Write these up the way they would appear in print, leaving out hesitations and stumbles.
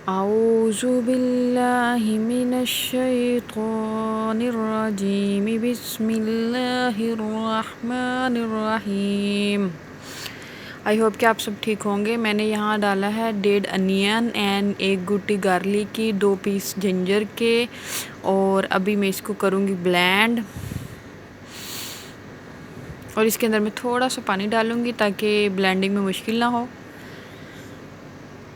औज़ु बिल्लाहि मिनश्शैतानिर्रजीम बिस्मिल्लाहिर्रहमानिर्रहीम। I hope कि आप सब ठीक होंगे। मैंने यहाँ डाला है 1.5 अनियन एंड 1 गुट्टी गार्लिक की, 2 पीस जिंजर के, और अभी मैं इसको करूँगी ब्लेंड। और इसके अंदर मैं थोड़ा सा पानी डालूँगी ताकि ब्लेंडिंग में मुश्किल ना हो।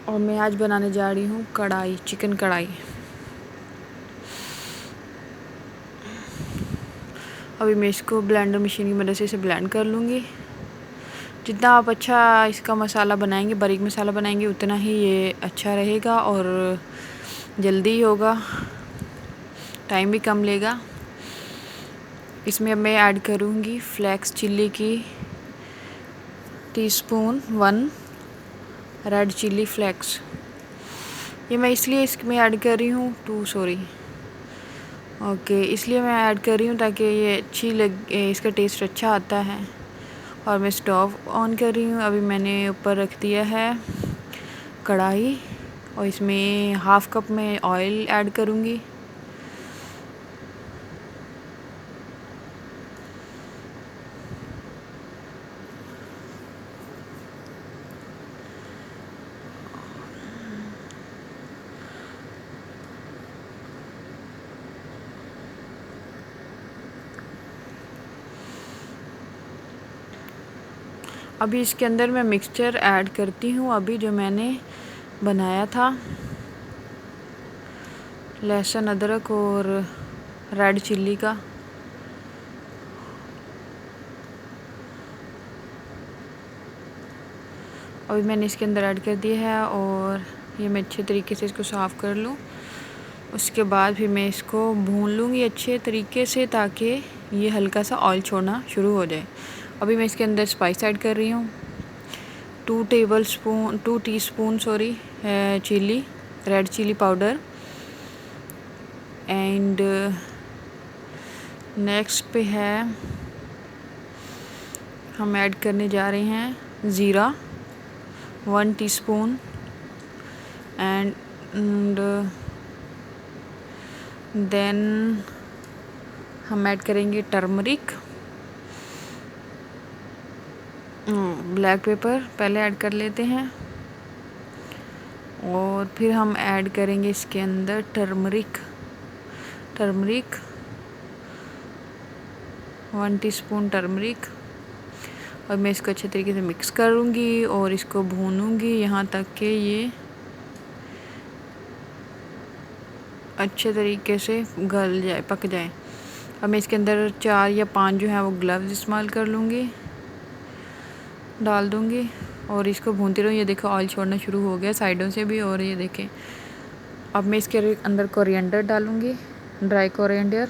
और मैं आज बनाने जा रही हूँ कढ़ाई, चिकन कढ़ाई। अभी मैं इसको ब्लेंडर मशीन की मदद से इसे ब्लेंड कर लूँगी। जितना आप अच्छा इसका मसाला बनाएंगे, बारीक मसाला बनाएंगे, उतना ही ये अच्छा रहेगा और जल्दी होगा, टाइम भी कम लेगा। इसमें अब मैं ऐड करूँगी फ्लेक्स चिल्ली की टीस्पून 1 रेड चिल्ली फ्लेक्स। ये मैं इसलिए इसमें ऐड कर रही हूँ इसलिए मैं ऐड कर रही हूँ ताकि ये अच्छी इसका टेस्ट अच्छा आता है। और मैं स्टोव ऑन कर रही हूँ। अभी मैंने ऊपर रख दिया है कढ़ाई और इसमें हाफ़ कप में ऑयल ऐड करूँगी। अभी इसके अंदर मैं मिक्सचर ऐड करती हूँ, अभी जो मैंने बनाया था, लहसुन, अदरक और रेड चिल्ली का। अभी मैंने इसके अंदर ऐड कर दिया है और ये मैं अच्छे तरीके से इसको साफ़ कर लूँ। उसके बाद फिर मैं इसको भून लूँगी अच्छे तरीके से ताकि ये हल्का सा ऑयल छोड़ना शुरू हो जाए। अभी मैं इसके अंदर स्पाइस ऐड कर रही हूँ। 2 teaspoon chilli, red chilli powder. And next पे है, हम ऐड करने जा रहे हैं ज़ीरा 1 टीस्पून। एंड देन हम ऐड करेंगे टर्मरिक, ब्लैक पेपर पहले ऐड कर लेते हैं। और फिर हम ऐड करेंगे इसके अंदर टर्मरिक 1 टीस्पून टर्मरिक। और मैं इसको अच्छे तरीके से मिक्स करूँगी और इसको भूनूँगी यहाँ तक कि ये अच्छे तरीके से गल जाए, पक जाए। अब मैं इसके अंदर 4 या 5 जो है वो ग्लव्स इस्तेमाल कर लूँगी, डाल दूँगी और इसको भूनती रहूँ। ये देखो ऑयल छोड़ना शुरू हो गया साइडों से भी। और ये देखें, अब मैं इसके अंदर कोरिएंडर डालूँगी, ड्राई कोरिएंडर।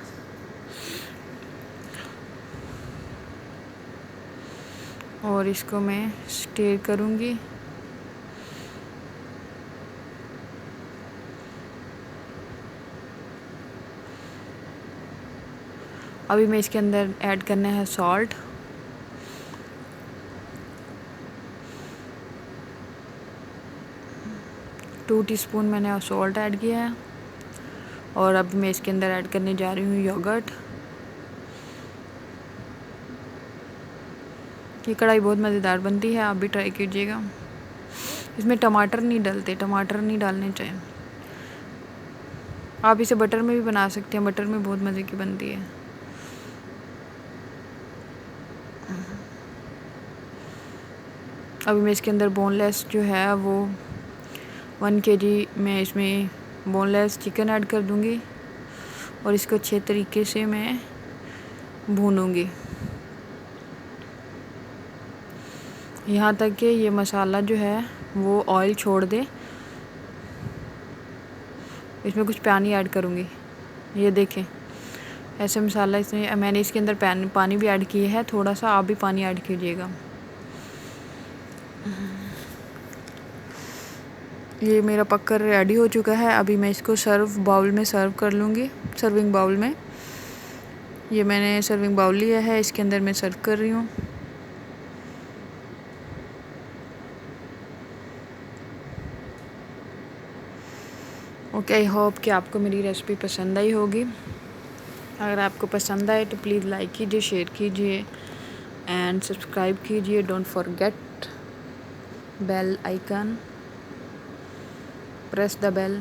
और इसको मैं स्टीर करूँगी। अभी मैं इसके अंदर ऐड करना है सॉल्ट। टू टीस्पून मैंने सॉल्ट ऐड किया है। और अब मैं इसके अंदर ऐड करने जा रही हूँ योगर्ट। ये कढ़ाई बहुत मज़ेदार बनती है, आप भी ट्राई कीजिएगा। इसमें टमाटर नहीं डालने चाहिए। आप इसे बटर में भी बना सकते हैं, बटर में बहुत मज़े की बनती है। अभी मैं इसके अंदर बोनलेस जो है वो 1 kg मैं इसमें बोनलेस चिकन ऐड कर दूँगी और इसको अच्छे तरीके से मैं भूनूँगी यहाँ तक कि ये मसाला जो है वो ऑयल छोड़ दे। इसमें कुछ पानी ऐड करूँगी, ये देखें ऐसे मसाला। इसमें मैंने इसके अंदर पानी भी ऐड किया है थोड़ा सा, आप भी पानी ऐड कीजिएगा। ये मेरा पककर रेडी हो चुका है। अभी मैं इसको सर्विंग बाउल में सर्व कर लूँगी। सर्विंग बाउल में, ये मैंने सर्विंग बाउल लिया है, इसके अंदर मैं सर्व कर रही हूँ। ओके, आई होप कि आपको मेरी रेसिपी पसंद आई होगी। अगर आपको पसंद आए तो प्लीज़ लाइक कीजिए, शेयर कीजिए एंड सब्सक्राइब कीजिए। Don't forget bell icon, press the bell.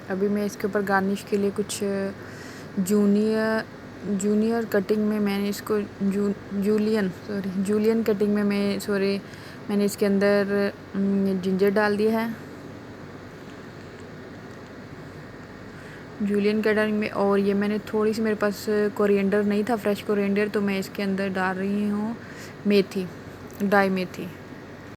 अभी मैं इसके ऊपर गार्निश के लिए कुछ जूनियर कटिंग में मैंने इसको जूलियन कटिंग में मैंने इसके अंदर जिंजर डाल दिया है जूलियन कटिंग में। और ये मैंने थोड़ी सी, मेरे पास कोरिएंडर नहीं था, फ्रेश कोरिएंडर, तो मैं इसके अंदर डाल रही हूँ मेथी, ड्राई मेथी।